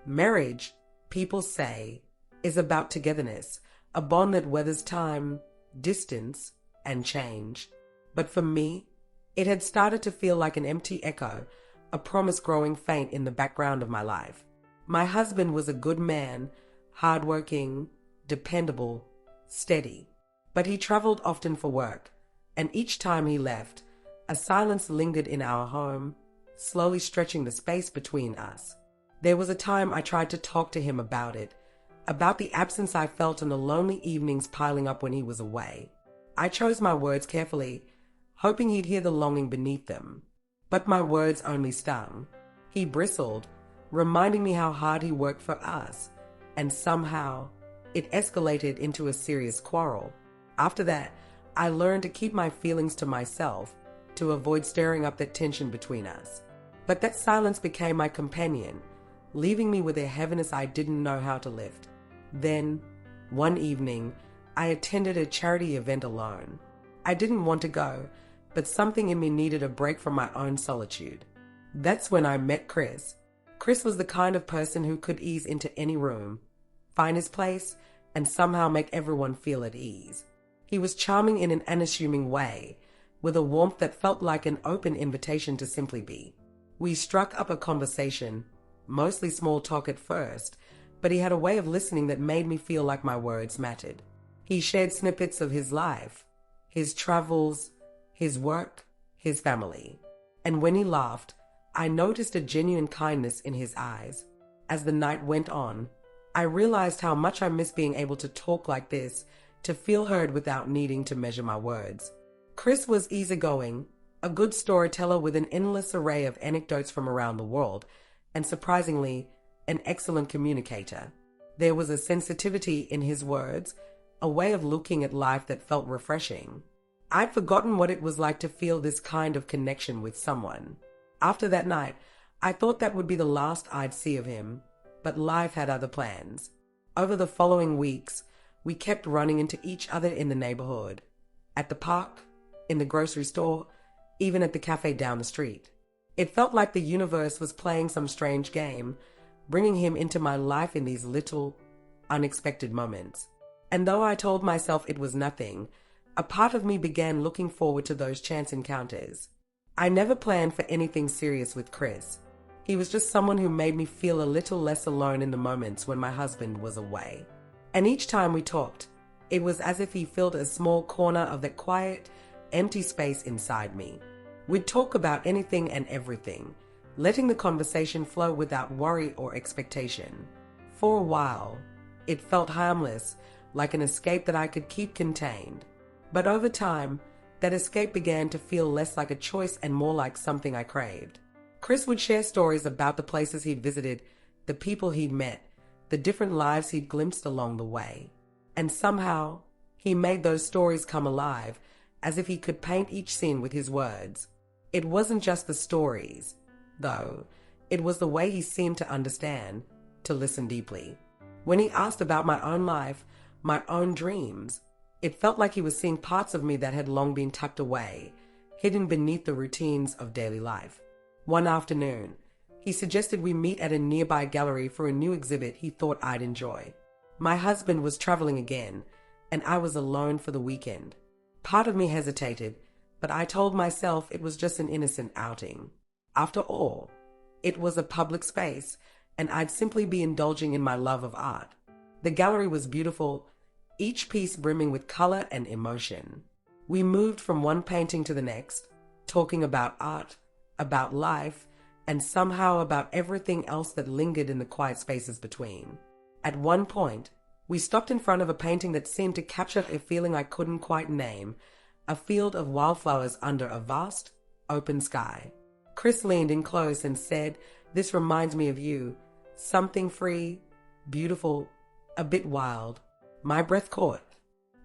Marriage, people say, is about togetherness, a bond that weathers time, distance, and change. But for me, it had started to feel like an empty echo, a promise growing faint in the background of my life. My husband was a good man, hardworking, dependable, steady. But he traveled often for work, and each time he left, a silence lingered in our home, slowly stretching the space between us. There was a time I tried to talk to him about it, about the absence I felt and the lonely evenings piling up when he was away. I chose my words carefully, hoping he'd hear the longing beneath them. But my words only stung. He bristled, reminding me how hard he worked for us, and somehow it escalated into a serious quarrel. After that, I learned to keep my feelings to myself, to avoid stirring up that tension between us. But that silence became my companion, leaving me with a heaviness I didn't know how to lift. Then, one evening, I attended a charity event alone. I didn't want to go, but something in me needed a break from my own solitude. That's when I met Chris. Chris was the kind of person who could ease into any room, find his place, and somehow make everyone feel at ease. He was charming in an unassuming way, with a warmth that felt like an open invitation to simply be. We struck up a conversation, mostly small talk at first, but he had a way of listening that made me feel like my words mattered. He shared snippets of his life, his travels, his work, his family. And when he laughed, I noticed a genuine kindness in his eyes. As the night went on, I realized how much I missed being able to talk like this, to feel heard without needing to measure my words. Chris was easygoing, a good storyteller with an endless array of anecdotes from around the world, and surprisingly, an excellent communicator. There was a sensitivity in his words, a way of looking at life that felt refreshing. I'd forgotten what it was like to feel this kind of connection with someone. After that night, I thought that would be the last I'd see of him, but life had other plans. Over the following weeks, we kept running into each other in the neighborhood, at the park, in the grocery store, even at the cafe down the street. It felt like the universe was playing some strange game, bringing him into my life in these little, unexpected moments. And though I told myself it was nothing, a part of me began looking forward to those chance encounters. I never planned for anything serious with Chris. He was just someone who made me feel a little less alone in the moments when my husband was away. And each time we talked, it was as if he filled a small corner of that quiet, empty space inside me. We'd talk about anything and everything, letting the conversation flow without worry or expectation. For a while, it felt harmless, like an escape that I could keep contained. But over time, that escape began to feel less like a choice and more like something I craved. Chris would share stories about the places he'd visited, the people he'd met, the different lives he'd glimpsed along the way. And somehow, he made those stories come alive, as if he could paint each scene with his words. It wasn't just the stories, though. It was the way he seemed to understand, to listen deeply. When he asked about my own life, my own dreams, it felt like he was seeing parts of me that had long been tucked away, hidden beneath the routines of daily life. One afternoon, he suggested we meet at a nearby gallery for a new exhibit he thought I'd enjoy. My husband was traveling again, and I was alone for the weekend. Part of me hesitated, but I told myself it was just an innocent outing. After all, it was a public space, and I'd simply be indulging in my love of art. The gallery was beautiful, each piece brimming with color and emotion. We moved from one painting to the next, talking about art, about life, and somehow about everything else that lingered in the quiet spaces between. At one point, we stopped in front of a painting that seemed to capture a feeling I couldn't quite name, a field of wildflowers under a vast, open sky. Chris leaned in close and said, "This reminds me of you. Something free, beautiful, a bit wild." My breath caught.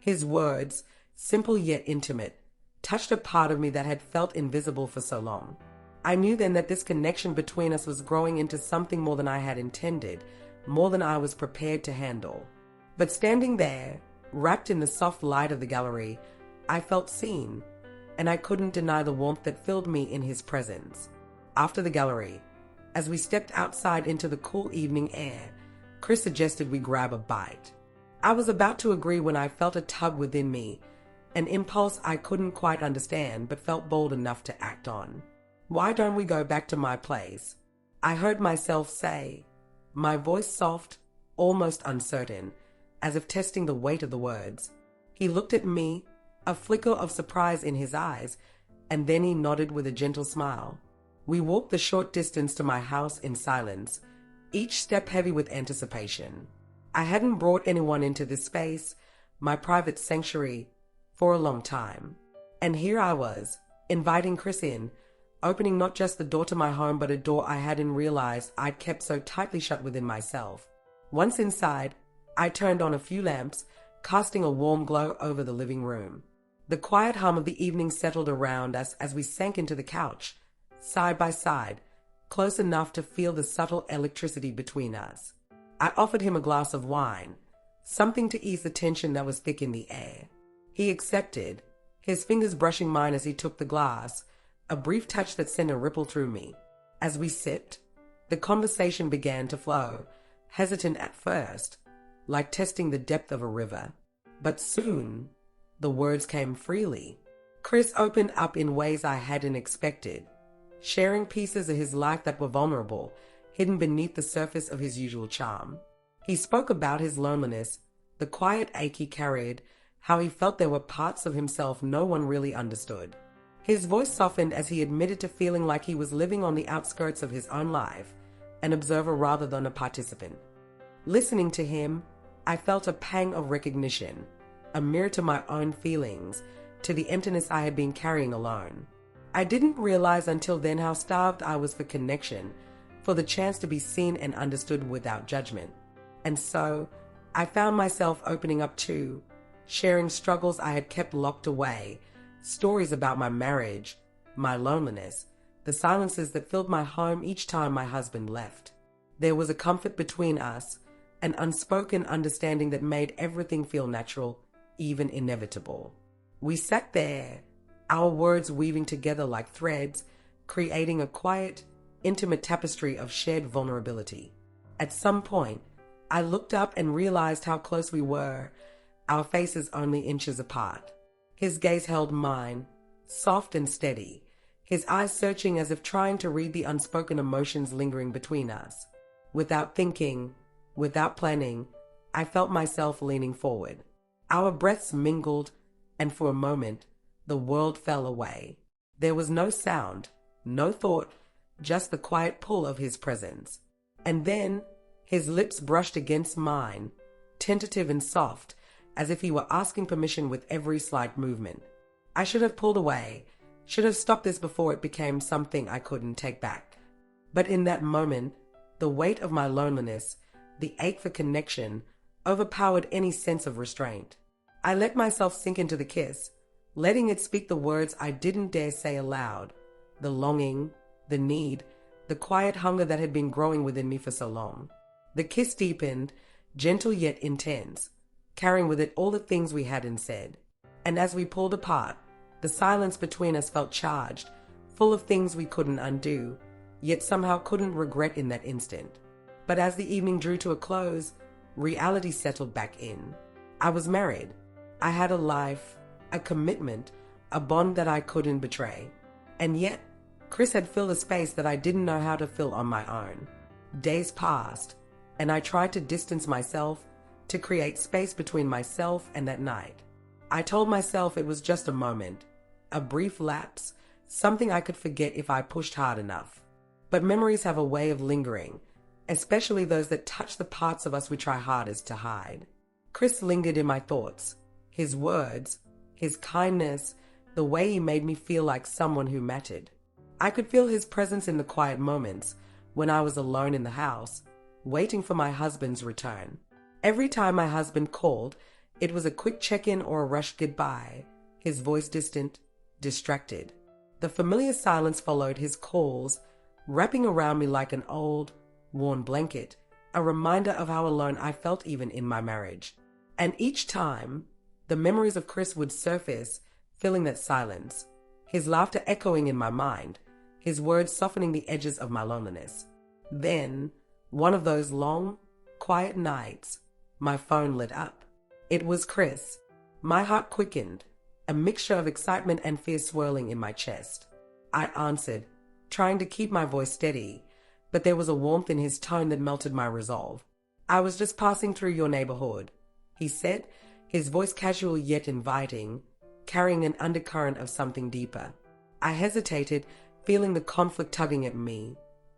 His words, simple yet intimate, touched a part of me that had felt invisible for so long. I knew then that this connection between us was growing into something more than I had intended, more than I was prepared to handle. But standing there, wrapped in the soft light of the gallery, I felt seen, and I couldn't deny the warmth that filled me in his presence. After the gallery, As we stepped outside into the cool evening air, Chris suggested we grab a bite. I was about to agree when I felt a tug within me, an impulse I couldn't quite understand but felt bold enough to act on. "Why don't we go back to my place?" I heard myself say, my voice soft, almost uncertain, as if testing the weight of the words. He looked at me, a flicker of surprise in his eyes, and then he nodded with a gentle smile. We walked the short distance to my house in silence, each step heavy with anticipation. I hadn't brought anyone into this space, my private sanctuary, for a long time. And here I was, inviting Chris in, opening not just the door to my home but a door I hadn't realized I'd kept so tightly shut within myself. Once inside, I turned on a few lamps, casting a warm glow over the living room. The quiet hum of the evening settled around us as we sank into the couch, side by side, close enough to feel the subtle electricity between us. I offered him a glass of wine, something to ease the tension that was thick in the air. He accepted, his fingers brushing mine as he took the glass, a brief touch that sent a ripple through me. As we sipped, the conversation began to flow, hesitant at first, like testing the depth of a river. But soon, the words came freely. Chris opened up in ways I hadn't expected, sharing pieces of his life that were vulnerable, hidden beneath the surface of his usual charm. He spoke about his loneliness, the quiet ache he carried, how he felt there were parts of himself no one really understood. His voice softened as he admitted to feeling like he was living on the outskirts of his own life, an observer rather than a participant. Listening to him, I felt a pang of recognition, a mirror to my own feelings, to the emptiness I had been carrying alone. I didn't realize until then how starved I was for connection, for the chance to be seen and understood without judgment. And so, I found myself opening up too, sharing struggles I had kept locked away, stories about my marriage, my loneliness, the silences that filled my home each time my husband left. There was a comfort between us, an unspoken understanding that made everything feel natural, even inevitable. We sat there, our words weaving together like threads, creating a quiet, intimate tapestry of shared vulnerability. At some point, I looked up and realized how close we were, our faces only inches apart. His gaze held mine, soft and steady, his eyes searching as if trying to read the unspoken emotions lingering between us. Without thinking, without planning, I felt myself leaning forward. Our breaths mingled, and for a moment, the world fell away. There was no sound, no thought, just the quiet pull of his presence. And then, his lips brushed against mine, tentative and soft, as if he were asking permission with every slight movement. I should have pulled away, should have stopped this before it became something I couldn't take back. But in that moment, the weight of my loneliness, the ache for connection, overpowered any sense of restraint. I let myself sink into the kiss, letting it speak the words I didn't dare say aloud, the longing, the need, the quiet hunger that had been growing within me for so long. The kiss deepened, gentle yet intense, carrying with it all the things we hadn't said. And as we pulled apart, the silence between us felt charged, full of things we couldn't undo, yet somehow couldn't regret in that instant. But as the evening drew to a close, reality settled back in. I was married. I had a life, a commitment, a bond that I couldn't betray. And yet, Chris had filled a space that I didn't know how to fill on my own. Days passed, and I tried to distance myself, to create space between myself and that night. I told myself it was just a moment, a brief lapse, something I could forget if I pushed hard enough. But memories have a way of lingering, especially those that touch the parts of us we try hardest to hide. Chris lingered in my thoughts, his words, his kindness, the way he made me feel like someone who mattered. I could feel his presence in the quiet moments when I was alone in the house, waiting for my husband's return. Every time my husband called, it was a quick check-in or a rushed goodbye, his voice distant, distracted. The familiar silence followed his calls, wrapping around me like an old, worn blanket, a reminder of how alone I felt even in my marriage. And each time, the memories of Chris would surface, filling that silence, his laughter echoing in my mind, his words softening the edges of my loneliness. Then, one of those long, quiet nights, my phone lit up. It was Chris. My heart quickened, a mixture of excitement and fear swirling in my chest. I answered, trying to keep my voice steady, but there was a warmth in his tone that melted my resolve. "I was just passing through your neighborhood," he said, his voice casual yet inviting, carrying an undercurrent of something deeper. I hesitated, feeling the conflict tugging at me,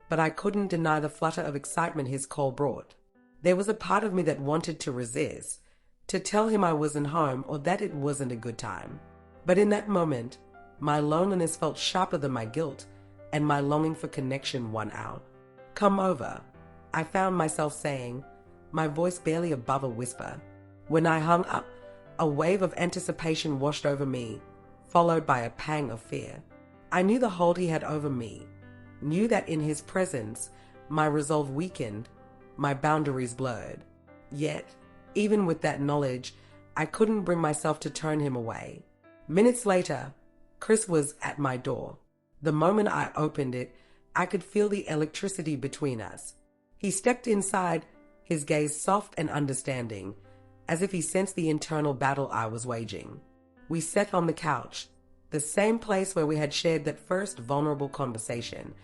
but I couldn't deny the flutter of excitement his call brought. There was a part of me that wanted to resist, to tell him I wasn't home or that it wasn't a good time. But in that moment, my loneliness felt sharper than my guilt, and my longing for connection won out. "Come over," I found myself saying, my voice barely above a whisper. When I hung up, a wave of anticipation washed over me, followed by a pang of fear. I knew the hold he had over me, knew that in his presence, my resolve weakened, my boundaries blurred. Yet, even with that knowledge, I couldn't bring myself to turn him away. Minutes later, Chris was at my door. The moment I opened it, I could feel the electricity between us. He stepped inside, his gaze soft and understanding, as if he sensed the internal battle I was waging. We sat on the couch, the same place where we had shared that first vulnerable conversation,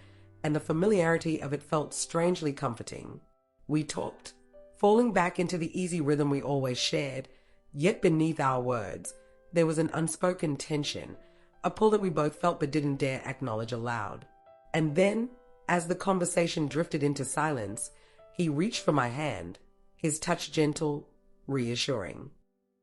and the familiarity of it felt strangely comforting. We talked, falling back into the easy rhythm we always shared, yet beneath our words, there was an unspoken tension, a pull that we both felt but didn't dare acknowledge aloud. And then, as the conversation drifted into silence, he reached for my hand, his touch gentle, reassuring.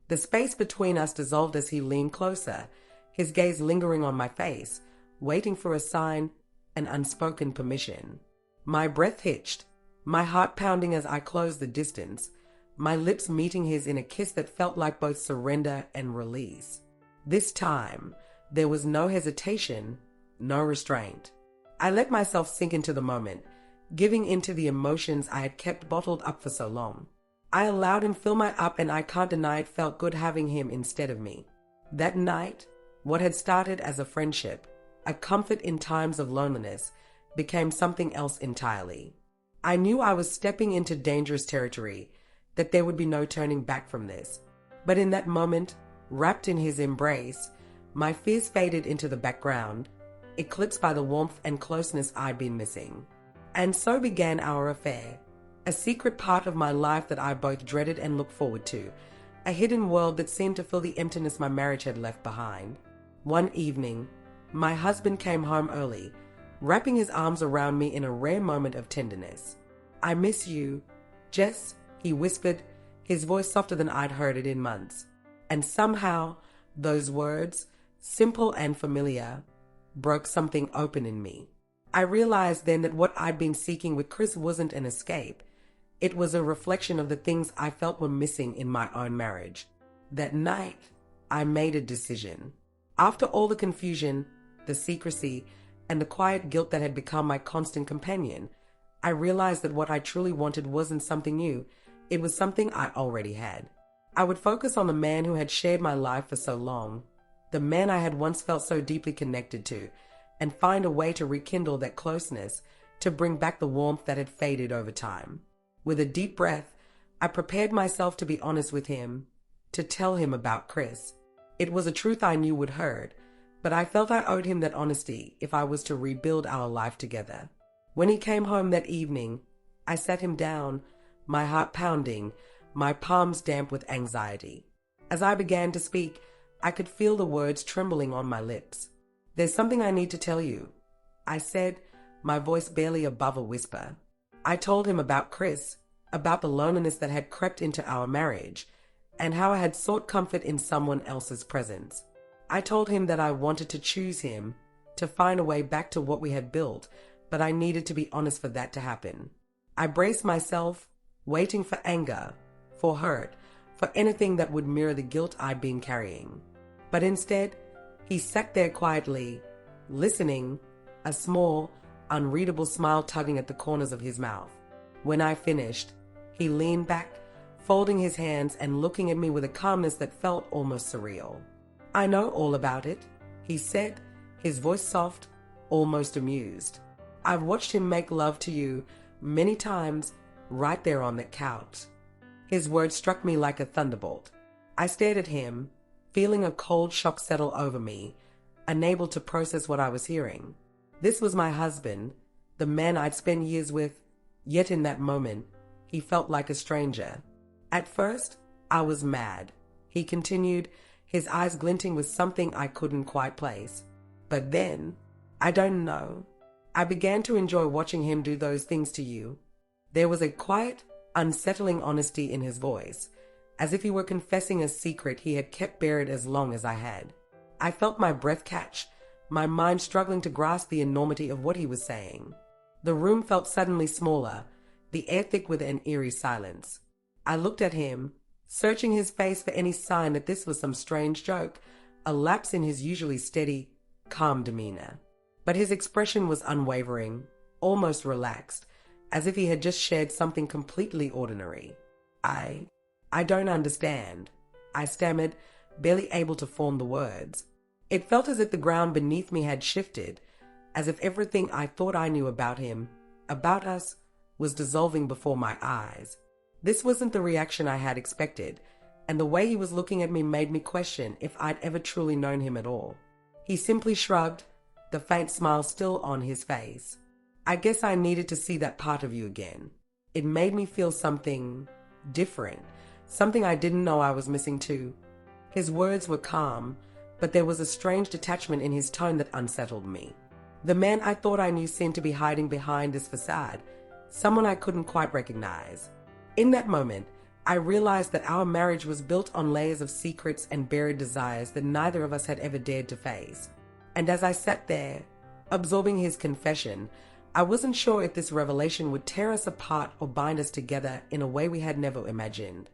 The space between us dissolved as he leaned closer, his gaze lingering on my face, waiting for a sign, an unspoken permission. My breath hitched, my heart pounding as I closed the distance, my lips meeting his in a kiss that felt like both surrender and release. This time, there was no hesitation, no restraint. I let myself sink into the moment, giving into the emotions I had kept bottled up for so long. I allowed him fill my up, and I can't deny it felt good having him instead of me. That night, what had started as a friendship, a comfort in times of loneliness, became something else entirely. I knew I was stepping into dangerous territory, that there would be no turning back from this. But in that moment, wrapped in his embrace, my fears faded into the background, eclipsed by the warmth and closeness I'd been missing. And so began our affair, a secret part of my life that I both dreaded and looked forward to, a hidden world that seemed to fill the emptiness my marriage had left behind. One evening, my husband came home early, wrapping his arms around me in a rare moment of tenderness. "I miss you, Jess," he whispered, his voice softer than I'd heard it in months. And somehow, those words, simple and familiar, broke something open in me. I realized then that what I'd been seeking with Chris wasn't an escape. It was a reflection of the things I felt were missing in my own marriage. That night, I made a decision. After all the confusion, the secrecy, and the quiet guilt that had become my constant companion, I realized that what I truly wanted wasn't something new, it was something I already had. I would focus on the man who had shared my life for so long, the man I had once felt so deeply connected to, and find a way to rekindle that closeness, to bring back the warmth that had faded over time. With a deep breath, I prepared myself to be honest with him, to tell him about Chris. It was a truth I knew would hurt, but I felt I owed him that honesty if I was to rebuild our life together. When he came home that evening, I sat him down, my heart pounding, my palms damp with anxiety. As I began to speak, I could feel the words trembling on my lips. "There's something I need to tell you," I said, my voice barely above a whisper. I told him about Chris, about the loneliness that had crept into our marriage, and how I had sought comfort in someone else's presence. I told him that I wanted to choose him, to find a way back to what we had built, but I needed to be honest for that to happen. I braced myself, waiting for anger, for hurt, for anything that would mirror the guilt I'd been carrying. But instead, he sat there quietly, listening, a small, unreadable smile tugging at the corners of his mouth. When I finished, he leaned back, folding his hands and looking at me with a calmness that felt almost surreal. "I know all about it," he said, his voice soft, almost amused. "I've watched him make love to you many times right there on that couch. His words struck me like a thunderbolt. I stared at him, feeling a cold shock settle over me, unable to process what I was hearing. This was my husband, the man I'd spent years with, yet in that moment, he felt like a stranger. At first, I was mad. He continued, his eyes glinting with something I couldn't quite place. But then, I don't know, I began to enjoy watching him do those things to you. There was a quiet, unsettling honesty in his voice, as if he were confessing a secret he had kept buried as long as I had. I felt my breath catch, my mind struggling to grasp the enormity of what he was saying. The room felt suddenly smaller, the air thick with an eerie silence. I looked at him, searching his face for any sign that this was some strange joke, a lapse in his usually steady, calm demeanor. But his expression was unwavering, almost relaxed, as if he had just shared something completely ordinary. I don't understand, I stammered, barely able to form the words. It felt as if the ground beneath me had shifted, as if everything I thought I knew about him, about us, was dissolving before my eyes. This wasn't the reaction I had expected, and the way he was looking at me made me question if I'd ever truly known him at all. He simply shrugged, the faint smile still on his face. I guess I needed to see that part of you again. It made me feel something different, something I didn't know I was missing too. His words were calm, but there was a strange detachment in his tone that unsettled me. The man I thought I knew seemed to be hiding behind this facade, someone I couldn't quite recognize. In that moment, I realized that our marriage was built on layers of secrets and buried desires that neither of us had ever dared to face. And as I sat there, absorbing his confession, I wasn't sure if this revelation would tear us apart or bind us together in a way we had never imagined.